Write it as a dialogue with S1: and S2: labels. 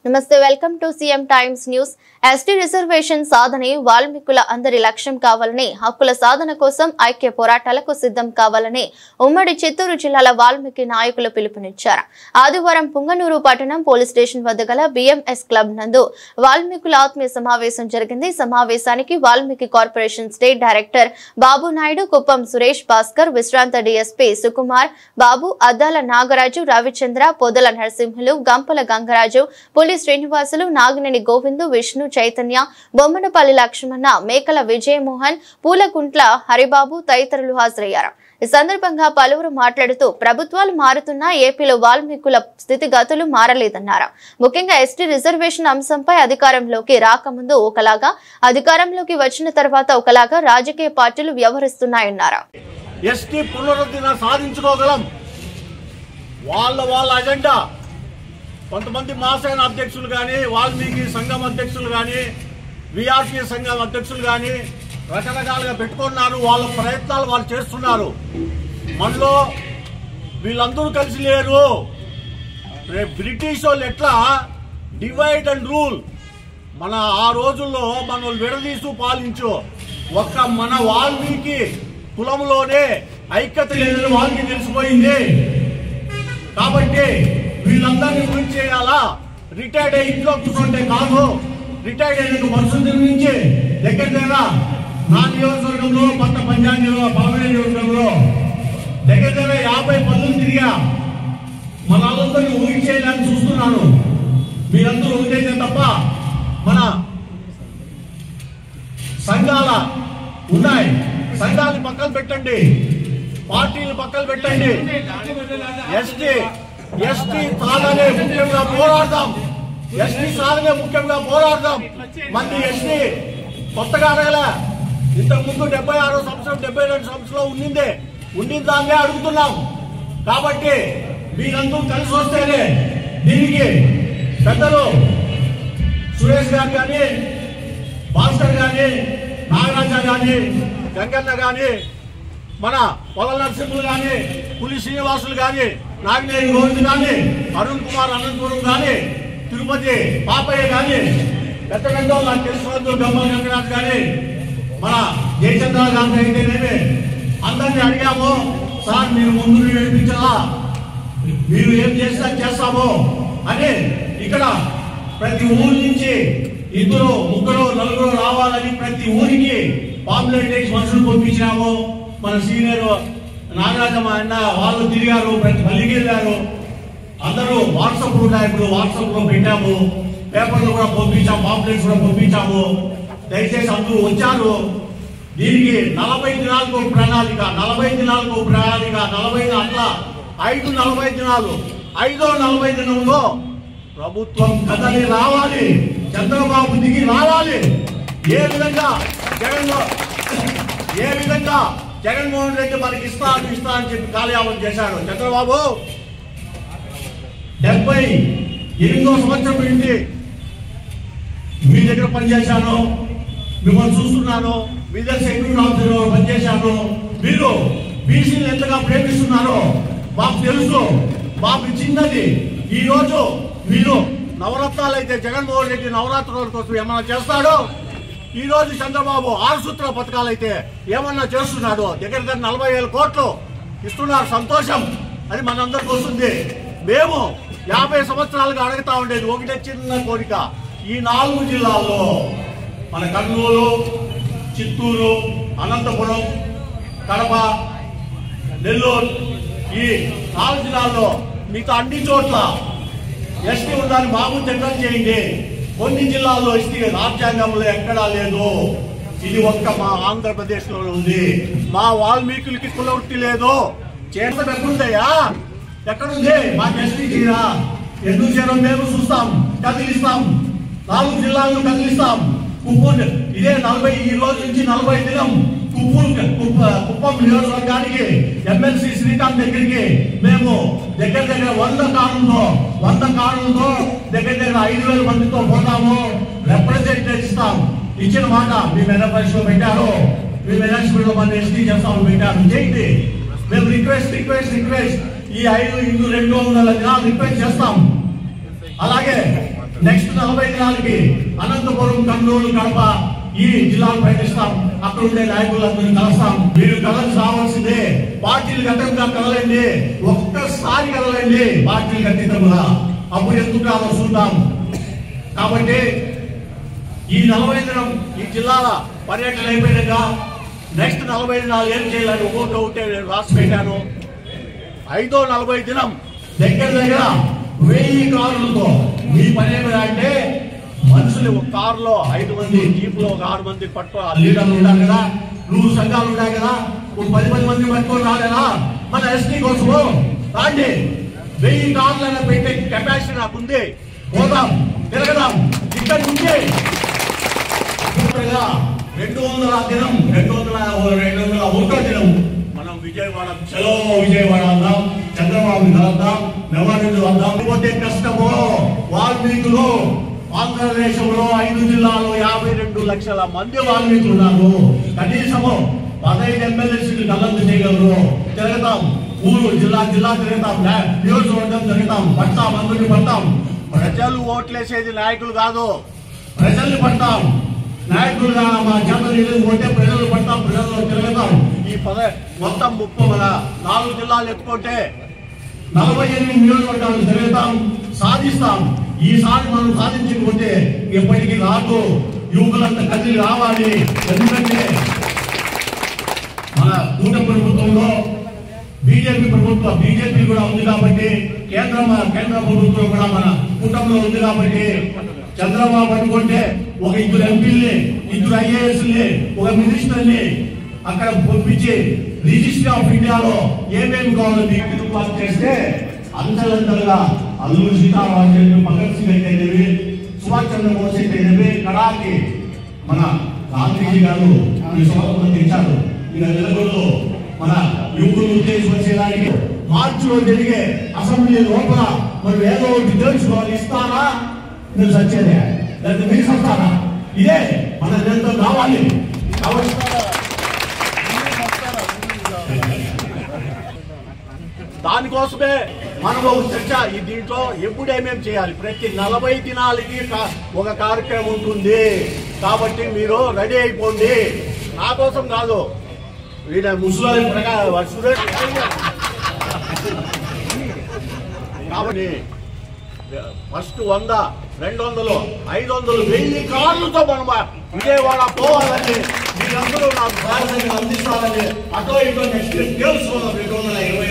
S1: నమస్తే welcome to CM Times News. ST reservation సాధనే వాల్మీకుల అందరి లక్ష్యం కావాలని, హక్కుల సాధన కోసం ఐక్య పోరాటాలకు సిద్ధం కావాలని ఉమ్మడి చిత్తూరు జిల్లాల వాల్మీకి నాయకులు పిలుపునిచ్చారు. ఆదివారం పుంగనూరు పట్టణం పోలీస్ స్టేషన్ వద్ద గల బిఎంఎస్ క్లబ్ నందు వాల్మీకుల ఆత్మీయ సమావేశం జరిగింది. సమావేశానికి వాల్మీకి కార్పొరేషన్ స్టేట్ డైరెక్టర్ బాబు నాయుడు, కుప్పం సురేష్ భాస్కర్, విశ్రాంత డిఎస్పీ సుకుమార్ బాబు, అద్దాల నాగరాజు, రవిచంద్ర, పొదల నరసింహులు, గంపల గంగరాజు, పులి శ్రీనివాసులు, నాగినేని గోవిందు, విష్ణు, చైతన్య, బొమ్మనపల్లి లక్ష్మణ, మేకల విజయమోహన్, పూలకుంట్ల హరిబాబు తదితరులు హాజరయ్యారు. ఈ సందర్భంగా పలువురు మాట్లాడుతూ ప్రభుత్వాలు మారుతున్నా ఏపీలో వాల్మీకుల స్థితిగతులు మారలేదన్నారు. ముఖ్యంగా ఎస్టీ రిజర్వేషన్ అంశంపై అధికారంలోకి రాకముందు ఒకలాగా, అధికారంలోకి వచ్చిన తర్వాత ఒకలాగా రాజకీయ పార్టీలు వ్యవహరిస్తున్నాయన్నారు.
S2: ఎస్టీ పునరుద్ధరణ సాధించుకోగలం. వాళ్ళ అజెండా కొంతమంది మాసేన అధ్యక్షులు కానీ, వాల్మీకి సంఘం అధ్యక్షులు కానీ, విఆర్పీ సంఘం అధ్యక్షులు కానీ రకరకాలుగా పెట్టుకున్నారు. వాళ్ళ ప్రయత్నాలు వాళ్ళు చేస్తున్నారు. మనలో వీళ్ళందరూ కలిసి లేరు. బ్రిటిష్ వాళ్ళు ఎట్లా డివైడ్ అండ్ రూల్, మన ఆ రోజుల్లో మనం విడదీసు పాలించు, ఒక్క మన వాల్మీకి కులంలోనే ఐక్యత లేదని వాళ్ళకి తెలిసిపోయింది. కాబట్టి వీళ్ళందరినీ గురించి చేయాలా? రిటైర్డ్ అయ్యి ఇంట్లో కూర్చుంటే కాదు. రిటైర్డ్ అయిన మరుసటి నుంచి దగ్గర నా నియోజకవర్గంలో, కొత్త పంచాయతీలో, పాలనే నియోజకవర్గంలో దగ్గర 50 పనులు తిరిగా మనందరినీ ఊహించేయాలని చూస్తున్నాను. మీరందరూ ఊహించే తప్ప మన సంఘాల ఉన్నాయి. సంఘాలు పక్కన పెట్టండి, పార్టీలు పక్కన పెట్టండి. ఎస్టీ సాధనే ముఖ్యంగా పోరాడదాం. ఎస్టీ సాధనే ముఖ్యంగా పోరాడదాం. మంది ఎస్టీ కొత్తగా అడగలే. ఇంతకు ముందు 76వ సంవత్సరం 72 సంవత్సరంలో ఉండింది దాన్నే అడుగుతున్నాం. కాబట్టి మీరందరూ కలిసి వస్తేనే దీనికి పెద్దలు సురేష్ గారు కానీ, భాస్కర్ గాని, నాగరాజ గాని, గంగన్న గాని, మన పొదల నరసింహులు గాని, పులి శ్రీనివాసులు గాని, నాగినేని గోవింద్ గాని, అరుణ్ కుమార్ అనంతపురం గాని, తిరుపతి పాపయ్య గాని, పెద్ద నాకు తెలిసిన గంపల గంగరాజు గాని, మన జయచంద్ర గాంధీ అయితేనేమి అందరినీ అడిగాము. సార్ మీరు ముందు నడిపించాలా, మీరు ఏం చేస్తామో అని ఇక్కడ ప్రతి ఊరి నుంచి 2, 3, 4 రావాలని ప్రతి ఊరికి పాంప్లెట్ వేసి మనుషులు పంపించినాము. మన సీనియర్ నాగరాజమ్మ అన్న వాళ్ళు తిరిగారు, ప్రతి పల్లికి వెళ్ళారు. అందరూ వాట్సాప్ ఉన్నాయి, ఇప్పుడు వాట్సాప్ లో పెట్టాము, పేపర్లు కూడా పంపించాము, పాంప్లెట్స్ కూడా పంపించాము. దయచేసి అందరూ వచ్చారు. దీనికి 40 దినాలకు ప్రణాళిక, 40 దినాలకు ప్రణాళిక, 40 అట్లా 40 దినాలు. 40 దినంలో ప్రభుత్వం కదలి రావాలి, చంద్రబాబు దిగి రావాలి. ఏ విధంగా జగన్మోహన్ రెడ్డి మనకి ఇస్తా అని చెప్పి కాలయాపన చేశాడు. చంద్రబాబు 78వ సంవత్సరం నుండి మీ దగ్గర పనిచేశాను, మిమ్మల్ని చూస్తున్నాను, మీ దగ్గర సెక్యూరిటీ ఆఫీసర్ పనిచేశాను. మీరు బీసీలు ఎంతగా ప్రేమిస్తున్నారో మాకు తెలుసు. మాకు చిన్నది. ఈ రోజు మీరు నవరత్నాలు అయితే జగన్మోహన్ రెడ్డి నవరాత్రుల కోసం ఏమన్నా చేస్తాడో, ఈ రోజు చంద్రబాబు 6 సూత్ర పథకాలు అయితే ఏమన్నా చేస్తున్నాడు. దగ్గర 40,000 కోట్లు ఇస్తున్నారు. సంతోషం, అది మనందరికి వస్తుంది. మేము 50 సంవత్సరాలుగా అడుగుతా ఉండేది ఒకటే చిన్న కోరిక. ఈ 4 జిల్లాల్లో, మన కర్నూలు, చిత్తూరు, అనంతపురం, కడప, నెల్లూరు, ఈ 4 జిల్లాల్లో మిగతా అన్ని చోట్ల ఎస్టీ ఉండాలని మాకు చట్టం చేయండి. కొన్ని జిల్లాల్లో ఎస్టీ రాజ్యాంగంలో ఎక్కడా లేదు. ఇది ఒక్క మా ఆంధ్రప్రదేశ్ లో ఉంది. మా వాల్మీకులకి కులవృత్తి లేదు. చేత ఎక్కడుందయ్యా? ఎక్కడుంది? మాకు ఎస్టీ తీరా ఎందుకు చేయడం? మేము చూస్తాం, కదిలిస్తాం. 4 జిల్లాలను కదిలిస్తాం. ఇదే 40 ఈ రోజు నుంచి 40 దినం కుప్పం నియోజకవర్గానికి ఎమ్మెల్సీ శ్రీకాంత్ దగ్గరికి మేము దగ్గర 100 కారులతో దగ్గర 5,000 మందితో పోతాము. రిప్రజెంటేటివ్ ఇస్తాం. ఇచ్చిన మాట మీ మేనిఫెస్టోలో పెట్టారు. మీ మేనిఫెస్టోలో మన ఎస్టీ చేస్తామని పెట్టారు. చేయండి. మేము రిక్వెస్ట్ ఈ 5 ఇంటూ 200 దినాలు రిక్వెస్ట్ చేస్తాం. అలాగే నెక్స్ట్ 40 దినాలకి అనంతపురం, కర్నూలు, కడప ఈ జిల్లాలు పర్యటిస్తాం. అక్కడ ఉండే నాయకులందరినీ కలుస్తాం. మీరు కలసి రావాల్సిందే. పార్టీలు గతంగా కదలండి, ఒక్కసారి కదలండి పార్టీలు అతీతంగా. అప్పుడు ఎందుకు చూద్దాం. కాబట్టి ఈ 40 దినం ఈ జిల్లాల పర్యటన అయిపోయినాక నెక్స్ట్ 40 దినాలు ఏం చేయాలని ఒక్కొక్క రాసి పెట్టాను. 5వ 40 దినం దగ్గర 1000 కార్లతో మీ పని ఏమిటంటే మనుషులు ఒక కారులో 5 మంది, జీపులో ఒక 6 మంది పట్టుకో లీడర్లు ఉండాలి కదా, 100 సంఘాలు ఉన్నాయి కదా, ఒక 10 మంది పట్టుకొని రాలేదా మన ఎస్టీ కోసము రాండి. 1000 కార్లను పెట్టే కెపాసిటీ నాకుంది. పోదాం, తిరగదాం. ఇక్కడ నుంచి 200వ దినం 201వ దినం మనం విజయవాడ, చలో విజయవాడ అందాం, చంద్రబాబు కలుద్దాం, మెమోరియల్ వద్దాం. పోతే కష్టమో వాల్మీకులు ఆంధ్రదేశంలో 5 జిల్లాలో 52 లక్షల మంది వాల్మీకులు ఉన్నారు. కనీసము 15 ఎమ్మెల్యే సీట్లు గల్లంతు చేయగలరు. తిరగతాం, ఊరు జిల్లా తిరుగుతాం, నియోజకవర్గం తిరుగుతాం, పడతాం, అందరినీ పడతాం. ప్రజలు ఓట్లేసేది నాయకులు కాదు, ప్రజల్ని పడతాం. నాయకులు మా చేతలు ఓటే ప్రజలు పడతాం, ప్రజల్లో తిరుగుతాం. ఈ మొత్తం 4 జిల్లాలు ఎత్తుకుంటే 48 నియోజకవర్గాలు తిరుగుతాం, సాధిస్తాం. ఈసారి మనం సాధించకపోతే ఎప్పటికీ రాదు. యువకులంతా కదిలి రావాలి. ఎందుకంటే మన కూటమి ప్రభుత్వంలో బీజేపీ కూడా ఉంది కాబట్టి, కేంద్ర ప్రభుత్వం కూడా మన కూటమిలో ఉంది కాబట్టి, చంద్రబాబు అనుకుంటే ఒక 2 ఎంపీల్ని, 2 ఐఏఎస్ని, ఒక మినిస్టర్ని అక్కడ పంపించి రిజిస్ట్రీ ఆఫ్ ఇండియాలో ఏమేమి కావాలో మీకు పాస్ చేస్తే అంతలంతలుగా అల్లూరి సీతారామరాజు, భగత్ సింగ్ అయితేనేవి, సుభాష్ చంద్రబోస్ అయితేనేవి, కడాకి మన గాంధీజీ గారు ఈ స్వాతంత్రం తెచ్చారు. ఇక వెలుగులో మన యువకులు ఉద్దేశించడానికి మార్చిలో జరిగే అసెంబ్లీ లోపల మనం ఏదో ఒకటి తెలుసుకోవాలి. ఇస్తారా మీరు సచ్చేదే, లేదా మీరు సస్తారా? ఇదే మన ఎంతో కావాలి. దానికోసమే మనం ఒక చర్చ. దీంట్లో ఎప్పుడు ఏమేమి చేయాలి, ప్రతి 40 దినాలకి ఒక కార్యక్రమం ఉంటుంది. కాబట్టి మీరు రెడీ అయిపోండి. నా కోసం కాదు, వీళ్ళ ముసలి కాబట్టి ఫస్ట్ 100, 200, 500, 1000 కార్లతో మనం విజయవాడ పోవాలని మీరందరూ నాకు సహాయం అందిస్తారని అటో ఇటో నెక్స్ట్ తెలుసుకోవాలి. 220